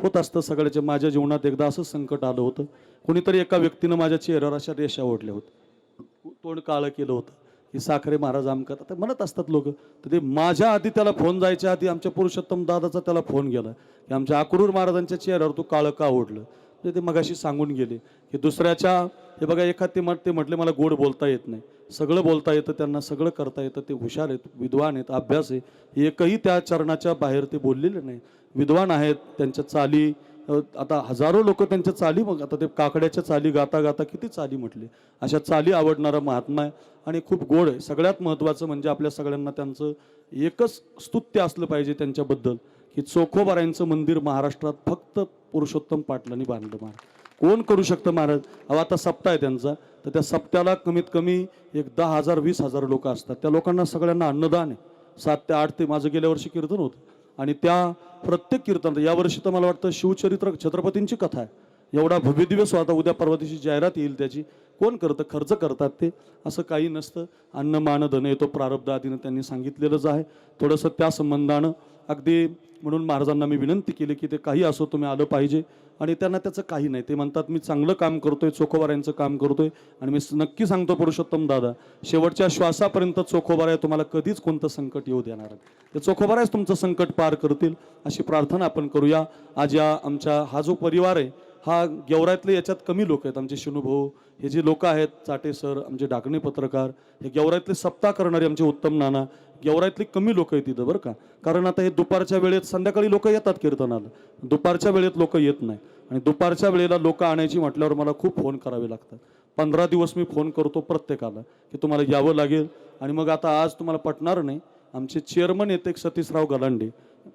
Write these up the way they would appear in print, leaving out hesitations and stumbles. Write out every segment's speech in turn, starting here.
होत असतं सगळ्याच्या. माझ्या जीवनात एकदा असं संकट आलं होतं. कोणीतरी एका व्यक्तीनं माझ्या चेहऱ्यावर अशा रेषा ओढल्या होत्या, तोंड काळं केलं होतं की साखरे महाराज आमका. आता म्हणत असतात लोक. तर ते माझ्या आधी त्याला फोन जायच्या आधी आमच्या पुरुषोत्तम दादाचा त्याला फोन गेला की आमच्या अक्रूर महाराजांच्या चेहऱ्यावर तू काळं का ओढलं. म्हणजे ते मगाशी सांगून गेले की दुसऱ्याच्या, हे बघा एखाद ते म्हटले मला गोड बोलता येत नाही, सगळं बोलता येतं त्यांना, सगळं करता येतं, ते हुशार आहेत, विद्वान आहेत, अभ्यास आहे, एकही त्या चरणाच्या बाहेर ते बोललेले नाही, विद्वान आहेत. त्यांच्या चाली, आता हजारो लोक त्यांच्या चाली, मग आता ते काकड्याच्या चाली गाता गाता किती चाली म्हटले, अशा चाली आवडणारा महात्मा आहे आणि खूप गोड आहे. सगळ्यात महत्त्वाचं म्हणजे आपल्या सगळ्यांना त्यांचं एकच स्तुत्य असलं पाहिजे त्यांच्याबद्दल की चोखोबारायांचं मंदिर महाराष्ट्रात फक्त पुरुषोत्तम पाटलांनी बांधलं. महाराज कोण करू शकतं महाराज. आता सप्ताह आहे त्यांचा, तर त्या सप्त्याला कमीत कमी एक 10,000 20,000 लोक असतात. त्या लोकांना सगळ्यांना अन्नदान आहे. 7 ते 8 ते माझं गेल्या वर्षी कीर्तन होतं आणि त्या प्रत्येक कीर्तन, यावर्षी तर मला वाटतं शिवचरित्र छत्रपतींची कथा आहे. एवढा भव्य दिवस होता, उद्या परवा दिवशी जाहिरात येईल त्याची. कोण करतं, खर्च करतात ते, असं काही नसतं. अन्न मान धन येतो प्रारब्ध आदीनं त्यांनी सांगितलेलंच आहे. थोडंसं त्या संबंधानं अगदी म्हणून महाराजांना मी विनंती केली की ते काही असो तुम्ही आलं पाहिजे. आणि त्यांना त्याचं काही नाही, ते म्हणतात मी चांगलं काम करतोय, चोखोबारायांचं काम करतोय. आणि मी नक्की सांगतो पुरुषोत्तम दादा, शेवटच्या श्वासापर्यंत चोखोबाराय तुम्हाला कधीच कोणतं संकट येऊ देणार नाही. ते चोखोबारायच तुमचं संकट पार करतील अशी प्रार्थना आपण करूया. आज या आमच्या हा जो परिवार आहे हा गेवरायतले याच्यात कमी लोक आहेत. आमचे शिनुभाऊ हे जे लोक आहेत, चाटे सर, आमचे डाकणे पत्रकार, हे गेवरायतले सप्ताह करणारे आमचे उत्तम नाना, गेवरायतली कमी लोक आहेत तिथं बरं का. कारण आता हे दुपारच्या वेळेत, संध्याकाळी लोक येतात कीर्तनाला, दुपारच्या वेळेत लोक येत नाही. आणि दुपारच्या वेळेला लोक आणायची म्हटल्यावर मला खूप फोन करावे लागतात. 15 दिवस मी फोन करतो प्रत्येकाला की तुम्हाला यावं लागेल. आणि मग आता आज तुम्हाला पटणार नाही, आमचे चेअरमन येते एक सतीशराव गलांडे,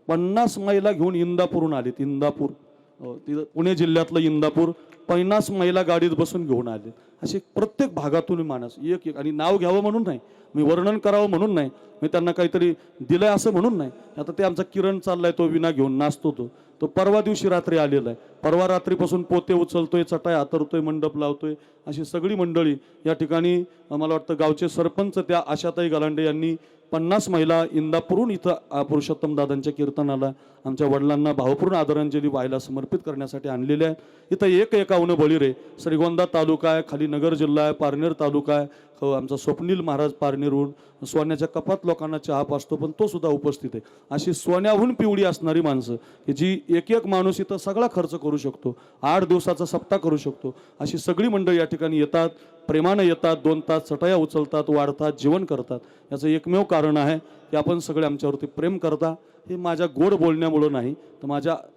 50 महिला घेऊन इंदापूरहून आलेत. इंदापूर, तिथं पुणे जिल्ह्यातलं इंदापूर, 50 महिला गाडीत बसून घेऊन आले. असे प्रत्येक भागातून माणूस एक एक, आणि नाव घ्यावं म्हणून नाही, मी वर्णन करावं म्हणून नाही, मी त्यांना काहीतरी दिलंय असं म्हणून नाही. आता ते आमचा किरण चाललाय, तो विना घेऊन नाचतो, तो परवा दिवशी रात्री आलेला आहे. परवा रात्रीपासून पोते उचलतोय, चटाई हातरतोय, मंडप लावतोय. अशी सगळी मंडळी या ठिकाणी, मला वाटतं गावचे सरपंच त्या आशाताई गलांडे यांनी 50 महिला इंदापूरहून इथं पुरुषोत्तम दादांच्या कीर्तनाला आमच्या वडिलांना भावपूर्ण आदरांजली व्हायला समर्पित करण्यासाठी आणलेले आहे. इथं एक एकावन्न बळीरे, श्रीगोंदा तालुका आहे, खाली नगर जिल्हा आहे, पारनेर तालुका आहे. आमचा स्वप्नील महाराज पारनेरहून, सोन्याच्या कपात लोकांना चहा पाचतो पण तो सुद्धा उपस्थित आहे. अशी सोन्याहून पिवळी असणारी माणसं की जी एक एक माणूस इथं सगळा खर्च करू शकतो, 8 दिवसाचा सप्ताह करू शकतो. अशी सगळी मंडळी या ठिकाणी येतात, प्रेमानं येतात, 2 तास चटया उचलतात, वाढतात, जेवण करतात. याचं एकमेव कारण आहे की आपण सगळे आमच्यावरती प्रेम करता. हे माझ्या गोड बोलण्यामुळं नाही, तर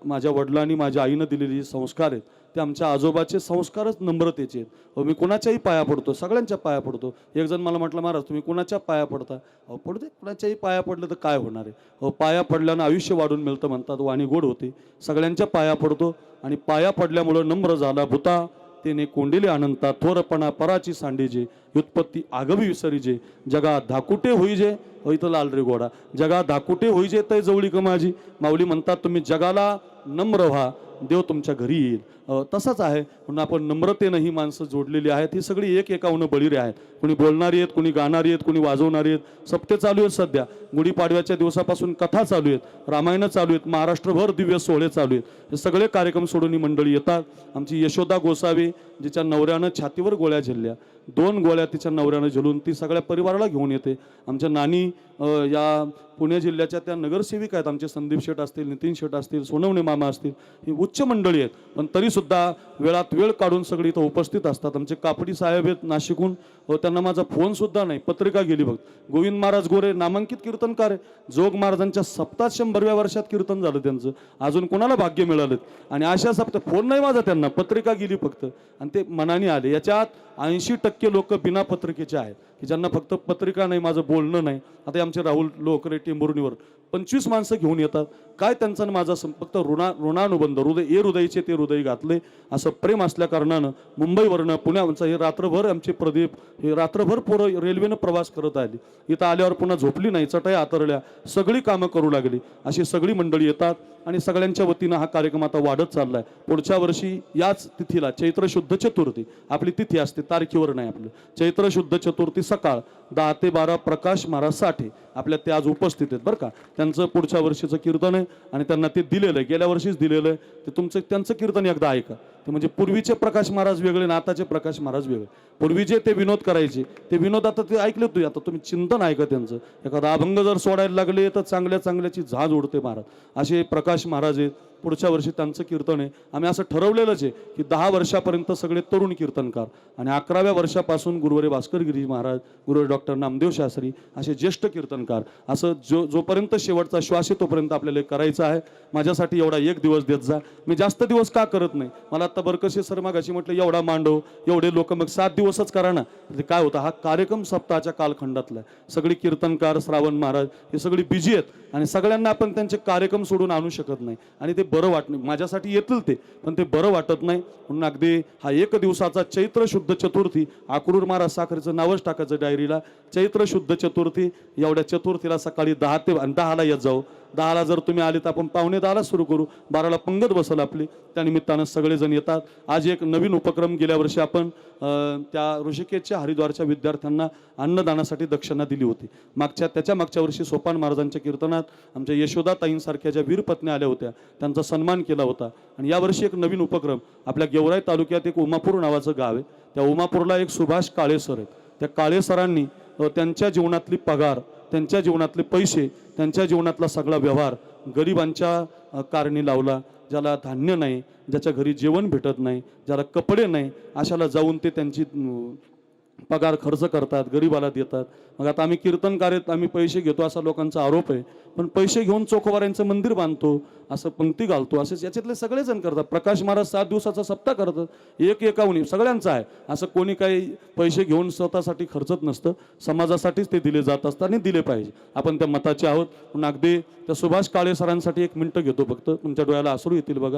माझ्या वडिलांनी, माझ्या आईनं दिलेले संस्कार आहेत, ते आमच्या आजोबाचे संस्कारच नम्रतेचे आहेत. मी कोणाच्याही पाया पडतो, सगळ्यांच्या पाया पडतो. एक जण मला म्हटलं, महाराज तुम्ही कोणाच्या पाया पडता. पडू दे, कोणाच्याही पाया पडलं तर काय होणार आहे. पाया पडल्यानं आयुष्य वाढून मिळतं म्हणतात, वाणी गोड होते. सगळ्यांच्या पाया पडतो आणि पाया पडल्यामुळं नम्र झाला भूता तेने कोंडिले अनंता, थोरपणा पराची सांडीजे, व्युत्पत्ती आगवी विसरीजे, जगा धाकुटे होईजे. इथं लाल रे गोडा, जगा धाकुटे होईजे तै जवळी माझी. माऊली म्हणतात तुम्ही जगाला नम्र व्हा, देव तुमच्या घरी येईल. तसंच आहे म्हणून आपण नम्रतेनं ही माणसं जोडलेली आहेत. ही सगळी एक एकावन्न बळीरे आहेत. कोणी बोलणारी आहेत, कोणी गाणारी आहेत, कोणी वाजवणारी आहेत. सप्ते चालू आहेत सध्या, गुढीपाडव्याच्या दिवसापासून कथा चालू आहेत, रामायणं चालू आहेत, महाराष्ट्रभर दिव्य सोहळे चालू आहेत. हे सगळे कार्यक्रम सोडून ही मंडळी येतात. आमची यशोदा गोसावी, जिच्या नवऱ्यानं छातीवर गोळ्या झेलल्या, 2 गोळ्या तिच्या नवऱ्यानं झेलून ती सगळ्या परिवाराला घेऊन येते. आमच्या नानी या पुणे जिल्ह्याच्या त्या नगरसेविका आहेत. आमचे संदीप शेठ असतील, नितीन शेठ असतील, सोनवणे मामा असतील. ही उच्च मंडळी आहेत, पण तरीसुद्धा वेळात वेळ काढून सगळी इथं उपस्थित असतात. आमचे कापडी साहेब आहेत नाशिकहून, त्यांना माझा फोन सुद्धा नाही, पत्रिका गेली बघ. गोविंद महाराज गोरे नामांकित कीर्तनकार आहे. जोग महाराजांच्या सप्ताह 100व्या वर्षात कीर्तन झालं त्यांचं. अजून कोणाला भाग्य मिळालं. आणि अशा सप्ताह फोन नाही माझा त्यांना, पत्रिका गेली फक्त, आणि ते मनाने आले. याच्यात 80% लोक बिना पत्रिकेचे आहेत की ज्यांना फक्त पत्रिका नाही, माझं बोलणं नाही. आता आमचे राहुल लोकरे टेंभुर्णीवर 25 माणसं घेऊन येतात. काय त्यांचा माझा फक्त ऋणानुबंध, हृदयचे ते हृदय घातले असं प्रेम असल्या कारणानं मुंबईवरनं पुण्याचं हे रात्रभर आमचे प्रदीप, हे रात्रभर पोरं रेल्वेनं प्रवास करत आली. इथं आल्यावर पुन्हा झोपली नाही, चटया आतरल्या, सगळी कामं करू लागली. अशी सगळी मंडळी येतात आणि सगळ्यांच्या वतीनं हा कार्यक्रम आता वाढत चाललाय. पुढच्या वर्षी याच तिथीला चैत्र शुद्ध चतुर्थी आपली तिथी असते, तारखेवर नाही आपलं. चैत्र शुद्ध चतुर्थी सकाळ 10 ते 12 प्रकाश महाराज साठे आपल्या ते आज उपस्थित आहेत बरं का. त्यांचं पुढच्या वर्षीचं कीर्तन आहे आणि त्यांना ते दिलेलं आहे, गेल्या वर्षीच दिलेलं आहे. ते तुमचं त्यांचं कीर्तन एकदा ऐका. ते म्हणजे पूर्वीचे प्रकाश महाराज वेगळे आणि आताचे प्रकाश महाराज वेगळे. पूर्वी जे ते विनोद करायचे ते विनोद आता ते ऐकले तुम्ही. आता तुम्ही चिंतन ऐका त्यांचं. एखादा अभंग जर सोडायला लागले तर चांगल्या चांगल्याची झाज उडते महाराज. असे प्रकाश महाराज आहेत. पुढच्या वर्षी त्यांचं कीर्तन आहे. आम्ही असं ठरवलेलंच आहे की 10 वर्षापर्यंत सगळे तरुण कीर्तनकार आणि 11व्या वर्षापासून गुरुवारी भास्कर गिरी महाराज, गुरुवारी डॉक्टर नामदेव शास्त्री असे ज्येष्ठ कीर्तनकार. असं जोपर्यंत शेवटचा श्वास आहे तोपर्यंत आपल्याला करायचं आहे. माझ्यासाठी एवढा 1 दिवस देत जा. मी जास्त दिवस का करत नाही. मला आता बरकसे सर मागाशी म्हटलं एवढा मांडव एवढे लोक, मग 7 दिवसच करा ना. ते काय होतं, हा कार्यक्रम सप्ताहाच्या कालखंडातला आहे. सगळी कीर्तनकार श्रावण महाराज हे सगळी बिझी आहेत आणि सगळ्यांना आपण त्यांचे कार्यक्रम सोडून आणू शकत नाही आणि ते बरं वाटत नाही. माझ्यासाठी येतील ते, पण ते बरं वाटत नाही. म्हणून अगदी हा 1 दिवसाचा चैत्र शुद्ध चतुर्थी, अक्रूर महाराज साखरेचं नावच टाकायचं डायरीला. चैत्र शुद्ध चतुर्थी, एवढ्या चतुर्थीला सकाळी 10 ते 10ला येत जाऊ. 10ला जर तुम्ही आले तर आपण 9:45ला सुरू करू. 12ला पंगत बसल आपली. त्यानिमित्तानं सगळेजण येतात. आज एक नवीन उपक्रम, गेल्या वर्षी आपण त्या ऋषिकेशच्या हरिद्वारच्या विद्यार्थ्यांना अन्नदानासाठी दक्षिणा दिली होती. त्याच्या मागच्या वर्षी सोपान महाराजांच्या कीर्तनात आमच्या यशोदा ताईंसारख्या ज्या वीर पत्नी आल्या होत्या त्यांचा सन्मान केला होता. आणि यावर्षी एक नवीन उपक्रम, आपल्या गेवराई तालुक्यात एक उमापूर नावाचं गाव आहे. त्या उमापूरला एक सुभाष काळे सर आहेत. त्या काळे सरांनी त्यांच्या जीवनातली पगार, त्यांच्या जीवनातले पैसे, त्यांच्या जीवनातला सगळा व्यवहार गरिबांच्या कारणी लावला. ज्याला धान्य नाही, ज्याच्या घरी जेवण भेटत नाही, ज्याला कपडे नाही, अशाला जाऊन ते त्यांची पगार खर्च करतात, गरिबाला देतात. मग आता आम्ही कीर्तनकार्यात आम्ही पैसे घेतो असा लोकांचा आरोप आहे. पण पैसे घेऊन चोखोबाऱ्यांचं मंदिर बांधतो, असं पंक्ती घालतो, असेच याच्यातले सगळेजण करतात. प्रकाश महाराज 7 दिवसाचा सप्ताह करतात. एक एकावणी सगळ्यांचं आहे. असं कोणी काही पैसे घेऊन स्वतःसाठी खर्चत नसतं. समाजासाठीच ते दिले जात असतात आणि दिले पाहिजे. आपण त्या मताचे आहोत. म्हणून अगदी त्या सुभाष काळे सरांसाठी 1 मिनिटं घेतो फक्त. तुमच्या डोळ्याला अश्रू येतील बघा.